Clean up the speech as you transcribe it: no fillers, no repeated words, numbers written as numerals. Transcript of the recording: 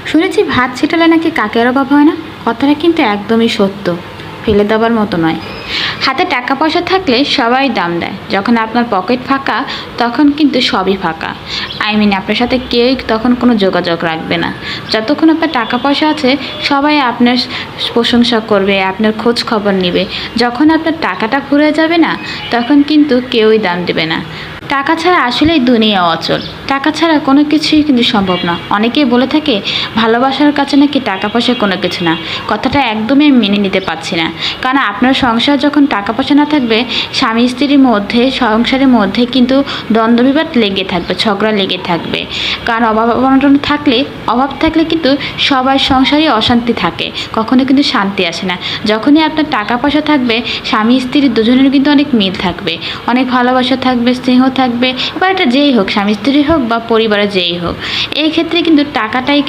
শুনেছি ভাত ছিটালে নাকি কাকের অভাব হয় না। কথাটা কিন্তু একদমই সত্য, ফেলে দেওয়ার মতো নয়। হাতে টাকা পয়সা থাকলে সবাই দাম দেয়, যখন আপনার পকেট ফাঁকা তখন কিন্তু সবই ফাঁকা। আপনার সাথে কেউই তখন কোনো যোগাযোগ রাখবে না। যতক্ষণ আপনার টাকা পয়সা আছে সবাই আপনার প্রশংসা করবে, আপনার খোঁজ খবর নেবে। যখন আপনার টাকাটা ফুরিয়ে যাবে না, তখন কিন্তু কেউই দাম দেবে না। টাকা ছাড়া আসলেই দুনিয়া অচল। টাকা ছাড়া কোনো কিছুই কিন্তু সম্ভব না। অনেকেই বলে থাকে ভালোবাসার কাছে নাকি টাকা পয়সা কোনো কিছু না। কথাটা একদমই আমি মেনে নিতে পারছি না। কারণ আপনার সংসার যখন টাকা পয়সা না থাকবে, স্বামী স্ত্রীর মধ্যে, সংসারের মধ্যে কিন্তু দ্বন্দ্ব বিবাদ লেগে থাকবে, ঝগড়া লেগে থাকবে। কারণ অভাব থাকলে কিন্তু সবার সংসারে অশান্তি থাকে, কখনো কিন্তু শান্তি আসে না। যখনই আপনার টাকা পয়সা থাকবে, স্বামী স্ত্রী দুজনের কিন্তু অনেক মিল থাকবে, অনেক ভালোবাসা থাকবে, স্নেহ থাকবে। এবার এটা যেই হোক, স্বামী স্ত্রী হোক বা পরিবারে যেই হোক, এই ক্ষেত্রে কিন্তু টাকাটাই কিন্তু